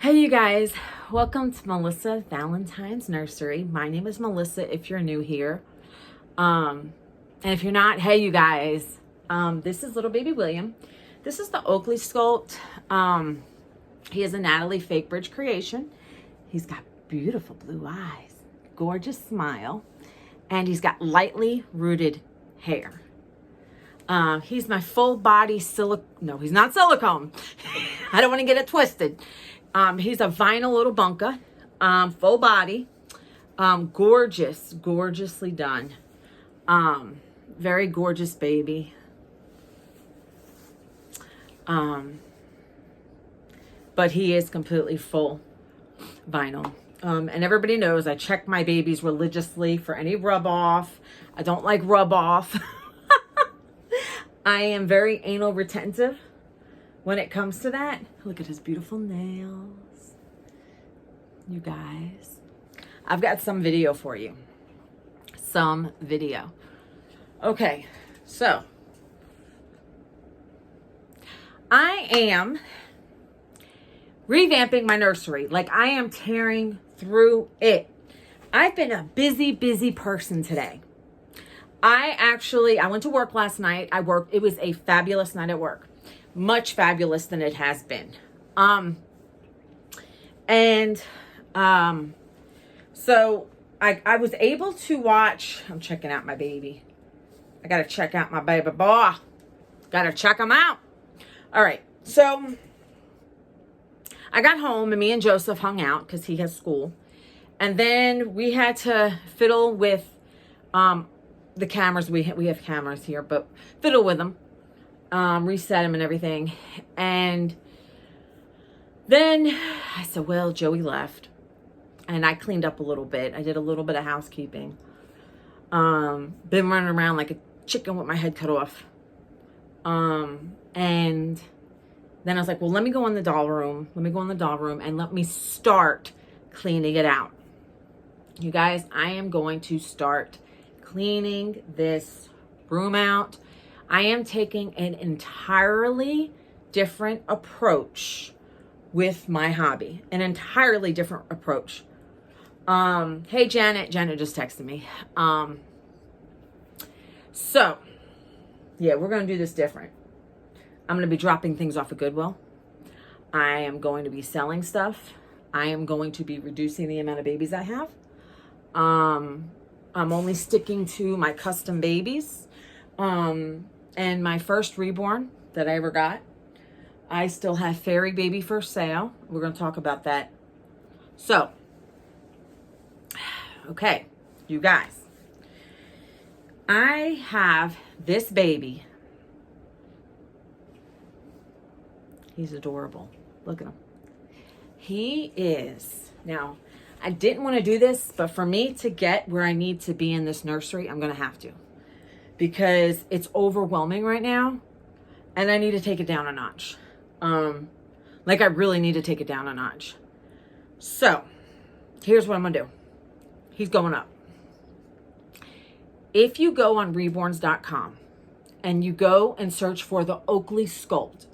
Hey you guys, welcome to Melissa Valentine's Nursery. My name is Melissa if you're new here. And if you're not, hey you guys, this is little baby William. This is the Oakley Sculpt. He is a Nathalie Fakenbridge creation. He's got beautiful blue eyes, gorgeous smile, and he's got lightly rooted hair. He's my full body no, he's not silicone. I don't want to get it twisted. He's a vinyl little bunka, full body, gorgeously done. Very gorgeous baby. But he is completely full vinyl. And everybody knows I check my babies religiously for any rub off. I don't like rub off. I am very anal retentive when it comes to that. Look at his beautiful nails. You guys. I've got some video for you. Some video. Okay, so I am revamping my nursery. Like I am tearing through it. I've been a busy person today. I went to work last night. It was a fabulous night at work. Much fabulous than it has been. So I was able to watch, I'm checking out my baby. I got to check out my baby boy. Got to check him out. All right. So I got home and me and Joseph hung out because he has school. And then we had to fiddle with the cameras. We have cameras here, but fiddle with them. Reset them and everything. And then I said, well, Joey left. And I cleaned up a little bit. I did a little bit of housekeeping. Been running around like a chicken with my head cut off. And then I was like, well, let me go in the doll room. And let me start cleaning it out. You guys, I am going to start cleaning this room out. I am taking an entirely different approach with my hobby. An entirely different approach. Hey, Janet. Janet just texted me. So, yeah, we're going to do this different. I'm going to be dropping things off of Goodwill. I am going to be selling stuff. I am going to be reducing the amount of babies I have. I'm only sticking to my custom babies. And my first Reborn that I ever got. I still have Fairy Baby for sale. We're going to talk about that. So, okay, you guys. I have this baby. He's adorable. Look at him. He is. Now, I didn't want to do this, but for me to get where I need to be in this nursery, I'm going to have to. Because it's overwhelming right now. And I need to take it down a notch. Like I really need to take it down a notch. So, here's what I'm going to do. He's going up. If you go on Reborns.com and you go and search for the Oakley Sculpt,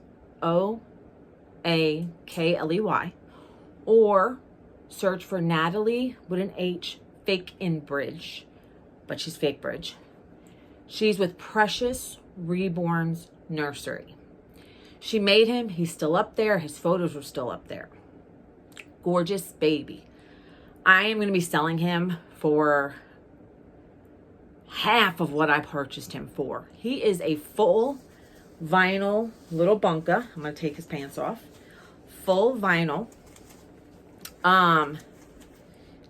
Oakley, or search for Nathalie with an H, Fakenbridge, but she's Fakenbridge. She's with Precious Reborns Nursery. She made him. He's still up there. His photos are still up there. Gorgeous baby. I am going to be selling him for half of what I purchased him for. He is a full vinyl little bunka. I'm going to take his pants off. Full vinyl.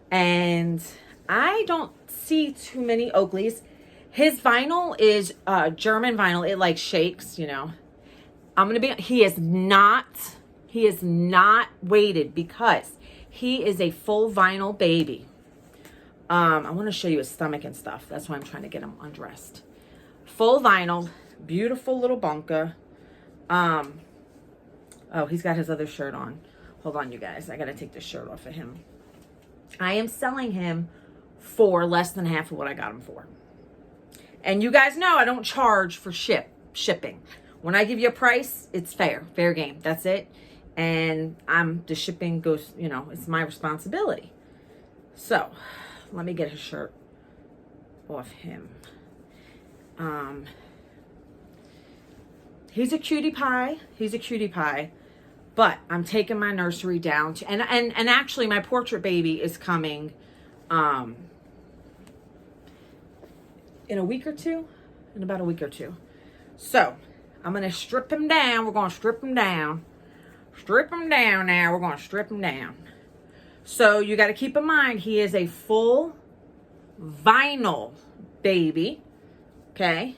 And I don't see too many Oakleys. His vinyl is German vinyl. It like shakes, you know. He is not weighted because he is a full vinyl baby. I want to show you his stomach and stuff. That's why I'm trying to get him undressed. Full vinyl, beautiful little bunka. Oh, he's got his other shirt on. Hold on, you guys. I got to take the shirt off of him. I am selling him for less than half of what I got him for. And you guys know I don't charge for shipping. When I give you a price, it's fair game. That's it. and the shipping goes, you know, it's my responsibility. So let me get his shirt off him. He's a cutie pie. He's a cutie pie. But I'm taking my nursery down to, and actually my portrait baby is coming in a week or two, in about a week or two. So I'm going to strip him down. We're going to strip him down. Strip him down now. We're going to strip him down. So you got to keep in mind, he is a full vinyl baby. Okay.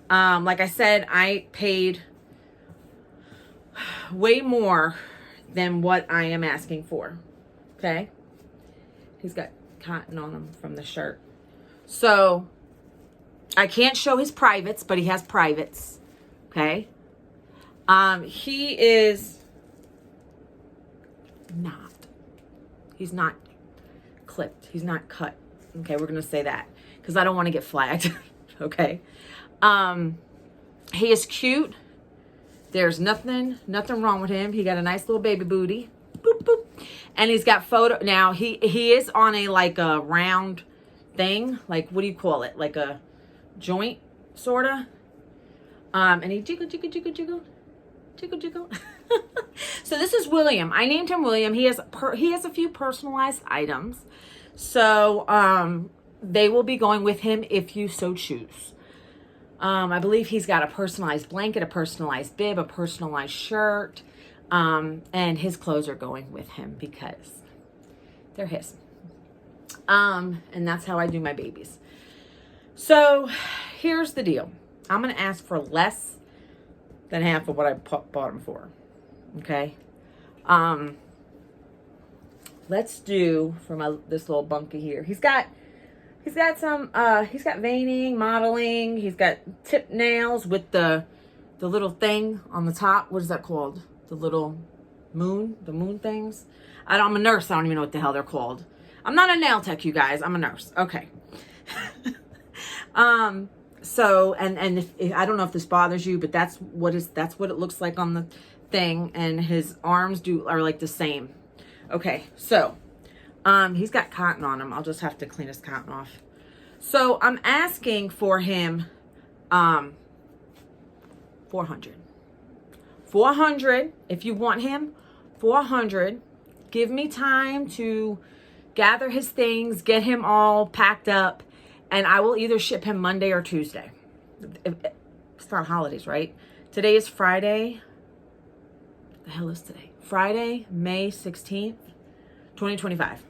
Like I said, I paid way more than what I am asking for. Okay. He's got cotton on him from the shirt. So I can't show his privates, but he has privates. Okay. He is not. He's not clipped. He's not cut. Okay, we're going to say that because I don't want to get flagged. Okay. He is cute. There's nothing wrong with him. He got a nice little baby booty. Boop, boop. And he's got photo. Now, he is on a, like a round thing. Like, what do you call it? Like a joint, sort of. And he jiggle, jiggle, jiggle, jiggle. Jiggle, jiggle. So this is William. I named him William. He has a few personalized items. So, they will be going with him if you so choose. I believe he's got a personalized blanket, a personalized bib, a personalized shirt. And his clothes are going with him because they're his. And that's how I do my babies. So here's the deal. I'm going to ask for less than half of what I bought him for. Okay. Let's do for this little bunkie here. He's got some, he's got veining, modeling. He's got tip nails with the little thing on the top. What is that called? The little moon, the moon things. I'm a nurse. I don't even know what the hell they're called. I'm not a nail tech, you guys. I'm a nurse. Okay. So, and if, I don't know if this bothers you, but that's what it looks like on the thing. And his arms are like the same. Okay. So, he's got cotton on him. I'll just have to clean his cotton off. So I'm asking for him, 400. 400. If you want him, 400. Give me time to gather his things, get him all packed up, and I will either ship him Monday or Tuesday. It's not holidays, right? Today is Friday. What the hell is today? Friday, May 16th, 2025.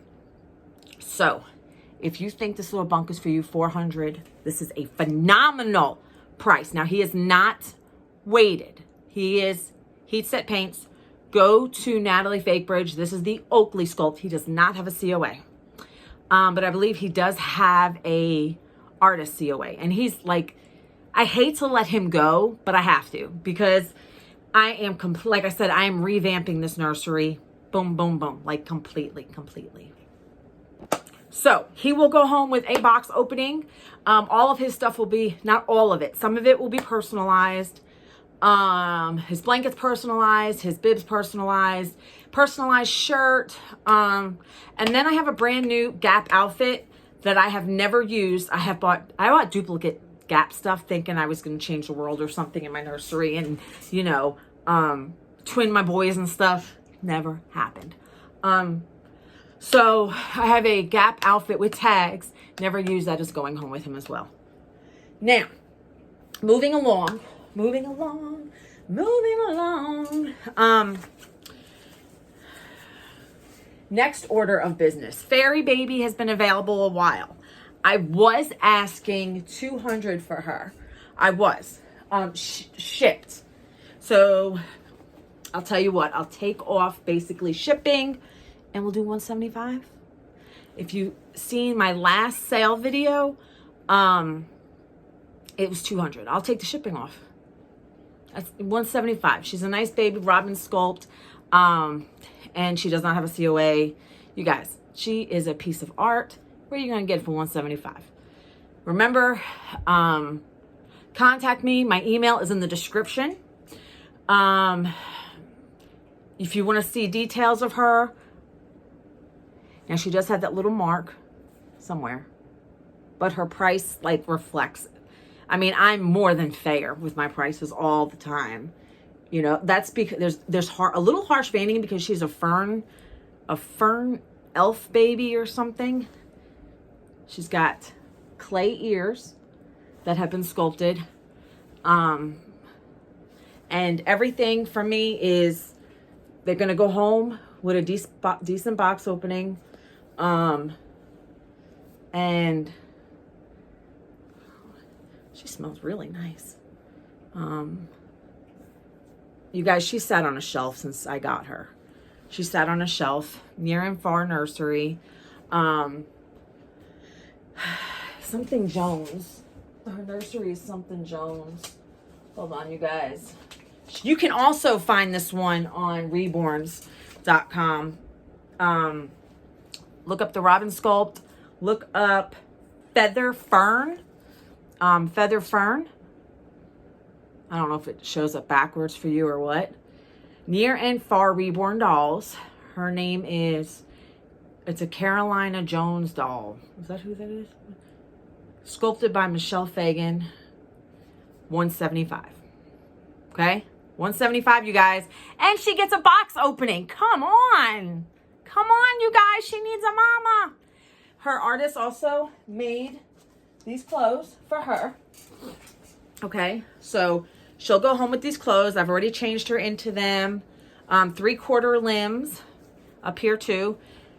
So, if you think this little bunk is for you, 400, this is a phenomenal price. Now, he is not weighted. He is heat set paints. Go to Nathalie Fakenbridge. This is the Oakley Sculpt. He does not have a COA. But I believe he does have a artist COA. And he's like, I hate to let him go, but I have to. Because I am, like I said, I am revamping this nursery. Boom, boom, boom. Like completely. So he will go home with a box opening. All of his stuff will be, not all of it. Some of it will be personalized. His blanket's personalized, his bib's personalized shirt. And then I have a brand new Gap outfit that I have never used. I bought duplicate Gap stuff thinking I was going to change the world or something in my nursery and, you know, twin my boys and stuff. Never happened. So I have a Gap outfit with tags. Never used that, is going home with him as well. Now, moving along. Next order of business. Fairy Baby has been available a while. I was asking $200 for her. I was. Shipped. So I'll tell you what. I'll take off basically shipping and we'll do $175. If you've seen my last sale video, it was $200. I'll take the shipping off. That's $175. She's a nice baby, Robin Sculpt, and she does not have a COA. You guys, she is a piece of art. Where are you going to get it for $175? Remember, contact me. My email is in the description. if you want to see details of her, now she does have that little mark somewhere, but her price like reflects. I mean, I'm more than fair with my prices all the time. You know, that's because there's a little harsh banding because she's a fern elf baby or something. She's got clay ears that have been sculpted. And everything for me is they're going to go home with a decent box opening. And she smells really nice. You guys, she sat on a shelf since I got her. She sat on a shelf, Near and Far Nursery. Something Jones. Her nursery is something Jones. Hold on, you guys. You can also find this one on Reborns.com. Look up the Robin Sculpt. Look up Feather Fern. Feather Fern. I don't know if it shows up backwards for you or what. Near and Far Reborn dolls. Her name is, it's a Carolina Jones doll. Is that who that is? Sculpted by Michelle Fagan. $175. Okay? $175, you guys. And she gets a box opening. Come on. Come on, you guys. She needs a mama. Her artist also made these clothes for her. Okay? So she'll go home with these clothes. I've already changed her into them. 3/4 limbs up here too.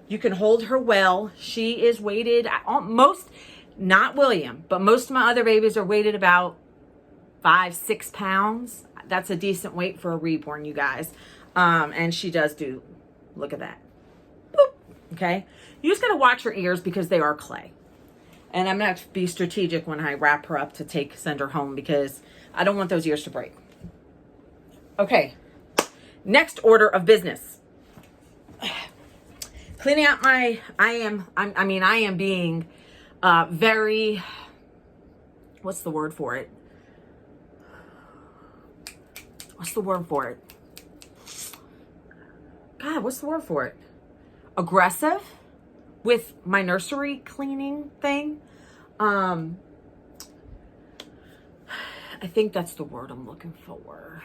You can hold her well. She is weighted most, not William, but most of my other babies are weighted about 5-6 pounds. That's a decent weight for a reborn, you guys. And she does do, look at that. Boop. Okay. You just got to watch her ears because they are clay. And I'm going to be strategic when I wrap her up to send her home because I don't want those ears to break. Okay. Next order of business. Cleaning out I am being very, what's the word for it? What's the word for it? God, what's the word for it? Aggressive with my nursery cleaning thing. I think that's the word I'm looking for.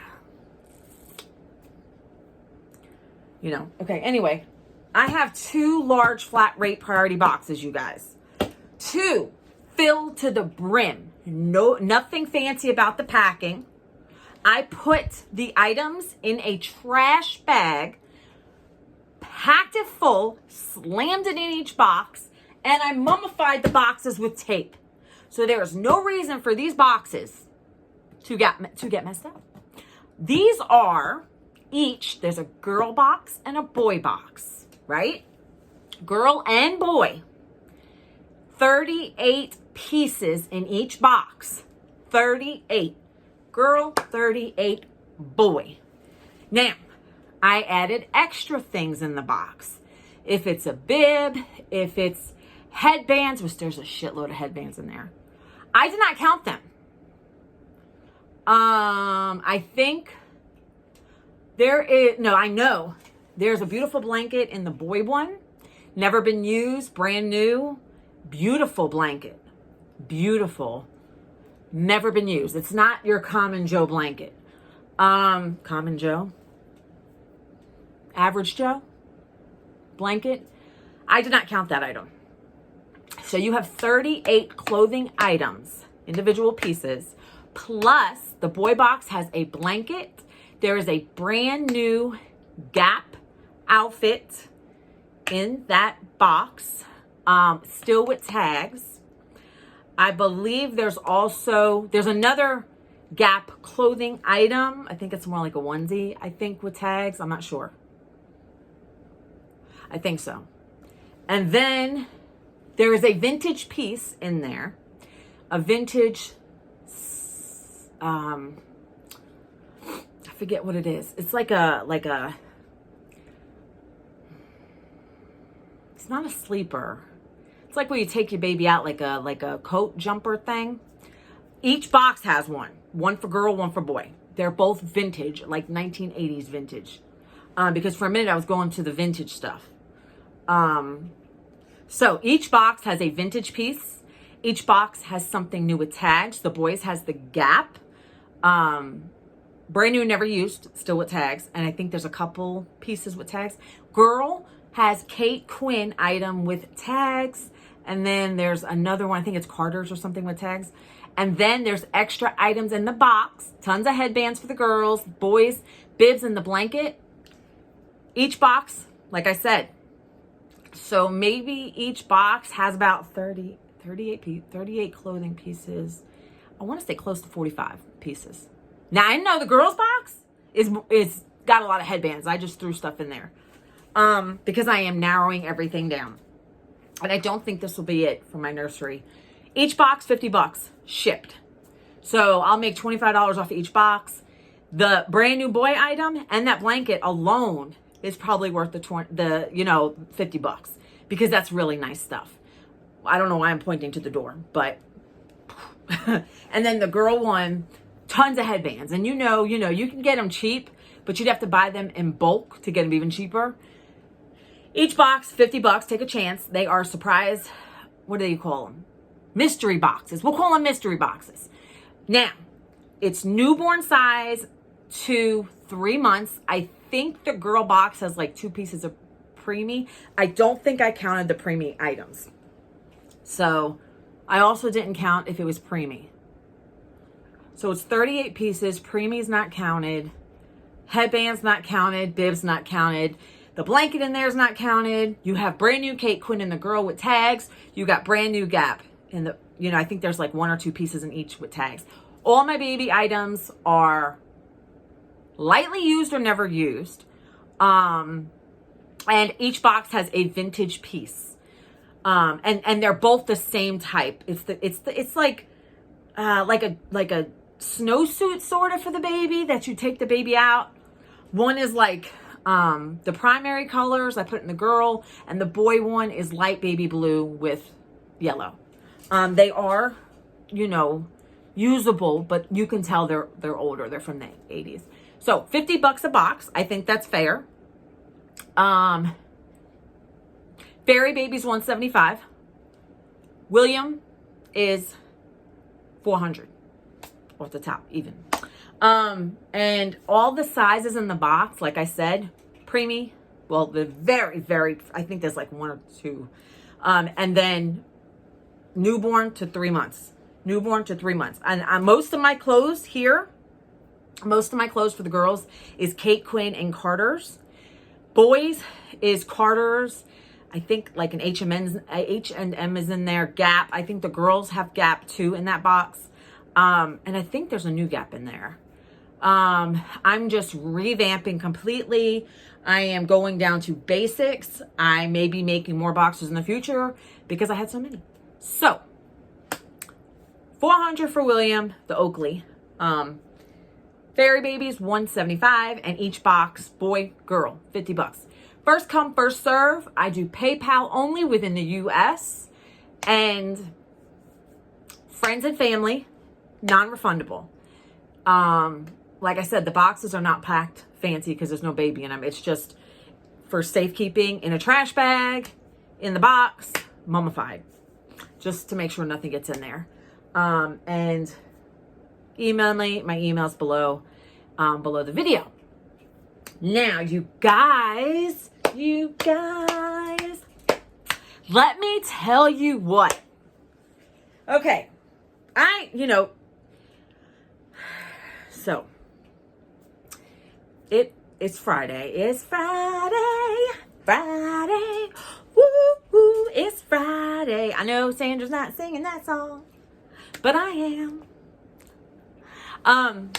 You know, okay, anyway. I have 2 large flat rate priority boxes, you guys. 2 filled to the brim. Nothing fancy about the packing. I put the items in a trash bag, packed it full, slammed it in each box, and I mummified the boxes with tape. So there is no reason for these boxes to get messed up. These are each, there's a girl box and a boy box, right? Girl and boy. 38 pieces in each box. 38. Girl, 38 boy. Now, I added extra things in the box. If it's a bib, if it's headbands, which there's a shitload of headbands in there. I did not count them. I think there is, no, I know there's a beautiful blanket in the boy one. Never been used, brand new, beautiful blanket. Beautiful. Never been used. It's not your common Joe blanket. Common Joe? Average Joe? Blanket? I did not count that item. So you have 38 clothing items, individual pieces, plus the boy box has a blanket. There is a brand new Gap outfit in that box, still with tags. I believe there's another Gap clothing item. I think it's more like a onesie, I think, with tags. I'm not sure. I think so. And then there is a vintage piece in there. A vintage, I forget what it is. It's like a, it's not a sleeper. It's like when you take your baby out, like a coat jumper thing. Each box has one. One for girl, one for boy. They're both vintage, like 1980s vintage. because for a minute I was going to the vintage stuff. So each box has a vintage piece. Each box has something new with tags. The boys has the Gap. Brand new, never used, still with tags. And I think there's a couple pieces with tags. Girl has Kate Quinn item with tags. And then there's another one, I think it's Carter's or something with tags. And then there's extra items in the box. Tons of headbands for the girls, boys, bibs, and the blanket. Each box, like I said. So maybe each box has about 38 clothing pieces. I want to say close to 45 pieces. Now, I know the girls' box is got a lot of headbands. I just threw stuff in there because I am narrowing everything down. And I don't think this will be it for my nursery. Each box, $50 shipped. So I'll make $25 off each box. The brand new boy item and that blanket alone is probably worth the $50 because that's really nice stuff. I don't know why I'm pointing to the door, but and then the girl one, tons of headbands. And you can get them cheap, but you'd have to buy them in bulk to get them even cheaper. Each box, $50. Take a chance. They are surprise, what do you call them? Mystery boxes. We'll call them mystery boxes. Now, it's newborn size to 3 months. I think the girl box has like 2 pieces of preemie. I don't think I counted the preemie items. So I also didn't count if it was preemie. So it's 38 pieces. Preemie's not counted. Headbands not counted. Bibs not counted. The blanket in there is not counted. You have brand new Kate Quinn and the girl with tags. You got brand new Gap in the, I think there's like 1 or 2 pieces in each with tags. All my baby items are lightly used or never used. And each box has a vintage piece. And they're both the same type. It's like a snowsuit sort of for the baby that you take the baby out. One is like the primary colors I put in the girl, and the boy one is light baby blue with yellow. They are, usable, but you can tell they're older. They're from the 80s. So $50 a box. I think that's fair. Fairy Baby's $175. William is $400 off the top, even. And all the sizes in the box, like I said, preemie, well, the very, very, I think there's like 1 or 2. And then newborn to 3 months. Newborn to 3 months. And most of my clothes here, most of my clothes for the girls is Kate Quinn and Carter's. Boys is Carter's. I think like an H&M is in there. Gap. I think the girls have Gap too in that box. And I think there's a new Gap in there. I'm just revamping completely. I am going down to basics. I may be making more boxes in the future because I had so many. So, $400 for William, the Oakley. Fairy Babies, $175, and each box, boy, girl, $50. First come, first serve. I do PayPal only within the US, and friends and family, non-refundable. Like I said, the boxes are not packed fancy because there's no baby in them. It's just for safekeeping in a trash bag, in the box, mummified, just to make sure nothing gets in there. And email me, my email's below the video. Now, you guys, let me tell you what. Okay, so it's Friday. It's Friday. Woo, woo, it's Friday. I know Sandra's not singing that song, but I am. I'm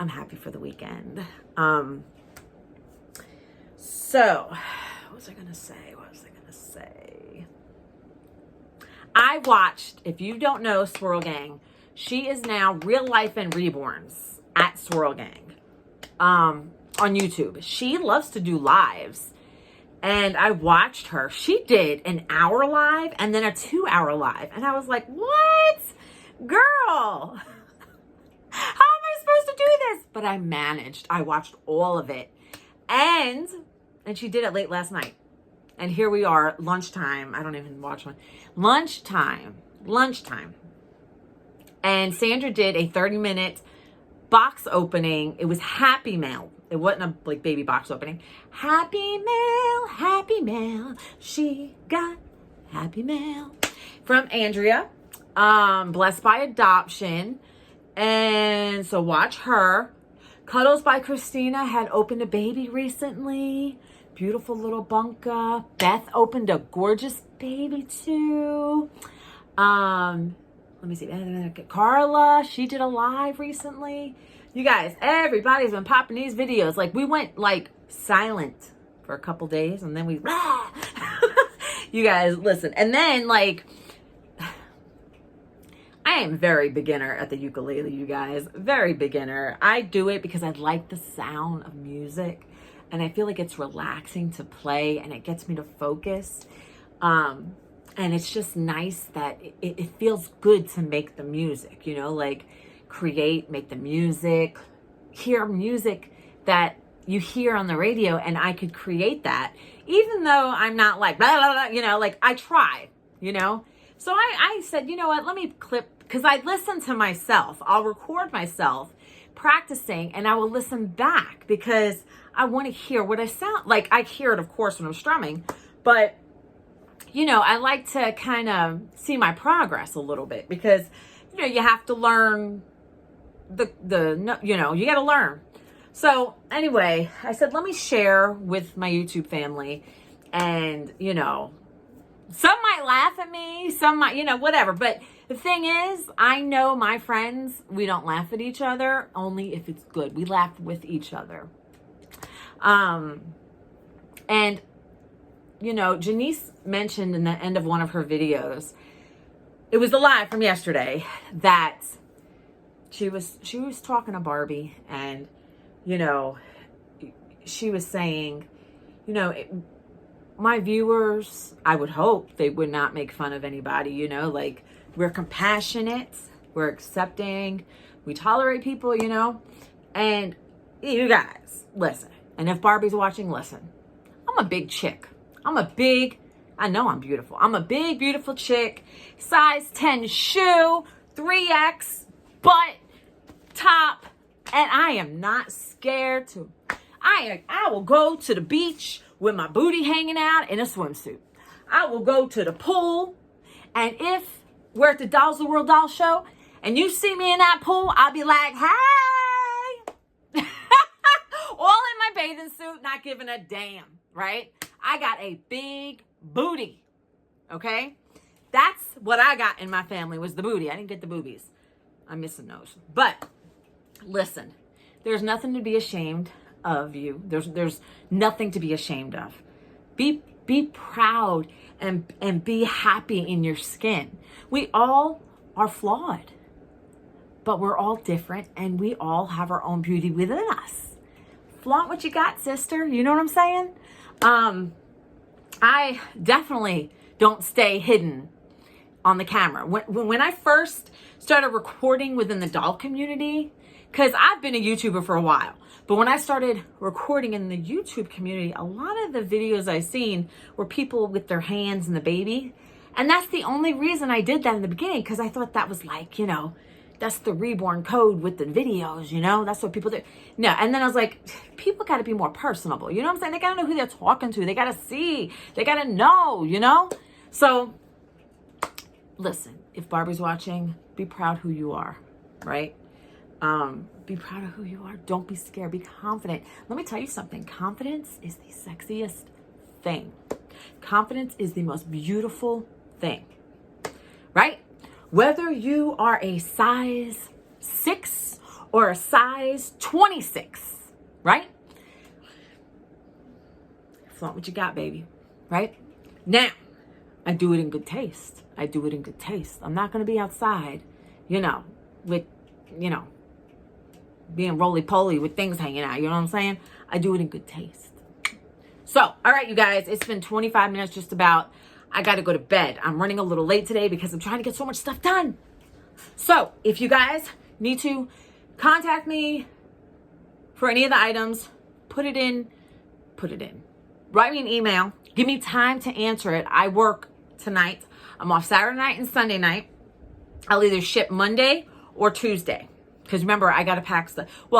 happy for the weekend. So, what was I gonna say? I watched, if you don't know Swirl Gang, she is now real life and Reborns at Swirl Gang on YouTube. She loves to do lives, and I watched her. She did an hour live and then a 2-hour live, and I was like, what? Girl, how am I supposed to do this? But I managed. I watched all of it, And she did it late last night. And here we are, lunchtime. I don't even watch one. Lunchtime. And Sandra did a 30-minute box opening. It was Happy Mail. It wasn't a like baby box opening. Happy Mail. She got Happy Mail from Andrea. Blessed by Adoption. And so watch her. Cuddles by Christina had opened a baby recently. Beautiful little bunka. Beth opened a gorgeous baby too. Let me see. Carla, she did a live recently. You guys, everybody's been popping these videos. Like we went like silent for a couple days and then we you guys listen. And then like I am very beginner at the ukulele, you guys. Very beginner. I do it because I like the sound of music. And I feel like it's relaxing to play and it gets me to focus. And it's just nice that it feels good to make the music, you know, like create, make the music, hear music that you hear on the radio. And I could create that, even though I'm not like, blah, blah, blah, you know, like I tried, you know. So I said, you know what, let me clip, because I listen to myself. I'll record myself practicing and I will listen back because I want to hear what I sound like. I hear it, of course, when I'm strumming, but you know, I like to kind of see my progress a little bit because, you know, you have to learn you know, you got to learn. So anyway, I said, let me share with my YouTube family and, you know, some might laugh at me, some might, you know, whatever. But the thing is, I know my friends, we don't laugh at each other only if it's good. We laugh with each other. And, you know, Janice mentioned in the end of one of her videos, it was the live from yesterday, that she was talking to Barbie and, you know, she was saying, you know, my viewers, I would hope they would not make fun of anybody, you know, like we're compassionate, we're accepting, we tolerate people, you know, and you guys, listen. And if Barbie's watching, listen, I'm a big chick. I know I'm beautiful. I'm a big, beautiful chick, size 10 shoe, 3X, butt, top, and I am not scared to, I will go to the beach with my booty hanging out in a swimsuit. I will go to the pool, and if we're at the Dolls of the World doll show, and you see me in that pool, I'll be like, hey! All in my bathing suit, not giving a damn, right? I got a big booty, okay? That's what I got in my family was the booty. I didn't get the boobies. I'm missing those. But listen, there's nothing to be ashamed of you. There's nothing to be ashamed of. Be proud and be happy in your skin. We all are flawed, but we're all different and we all have our own beauty within us. Flaunt what you got, sister. You know what I'm saying? I definitely don't stay hidden on the camera. When I first started recording within the doll community, because I've been a YouTuber for a while, but when I started recording in the YouTube community, a lot of the videos I've seen were people with their hands in the baby. And that's the only reason I did that in the beginning, because I thought that was like, you know, that's the Reborn code with the videos, you know, that's what people do. No, and then I was like, people got to be more personable. You know what I'm saying? They got to know who they're talking to. They got to see, they got to know, you know? So listen, if Barbie's watching, be proud who you are, right? Be proud of who you are. Don't be scared. Be confident. Let me tell you something. Confidence is the sexiest thing. Confidence is the most beautiful thing, right? Whether you are a size 6 or a size 26, right? Flaunt what you got, baby, right? Now, I do it in good taste. I do it in good taste. I'm not going to be outside, you know, with, you know, being roly-poly with things hanging out. You know what I'm saying? I do it in good taste. So, all right, you guys, it's been 25 minutes just about. I got to go to bed. I'm running a little late today because I'm trying to get so much stuff done. So, if you guys need to contact me for any of the items, put it in put it in. Write me an email. Give me time to answer it. I work tonight. I'm off Saturday night and Sunday night. I'll either ship Monday or Tuesday. Because remember, I got to pack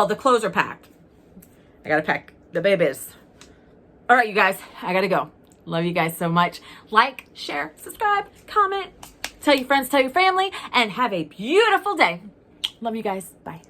the clothes are packed. I got to pack the babies. All right, you guys, I got to go. Love you guys so much. Like, share, subscribe, comment, tell your friends, tell your family, and have a beautiful day. Love you guys. Bye.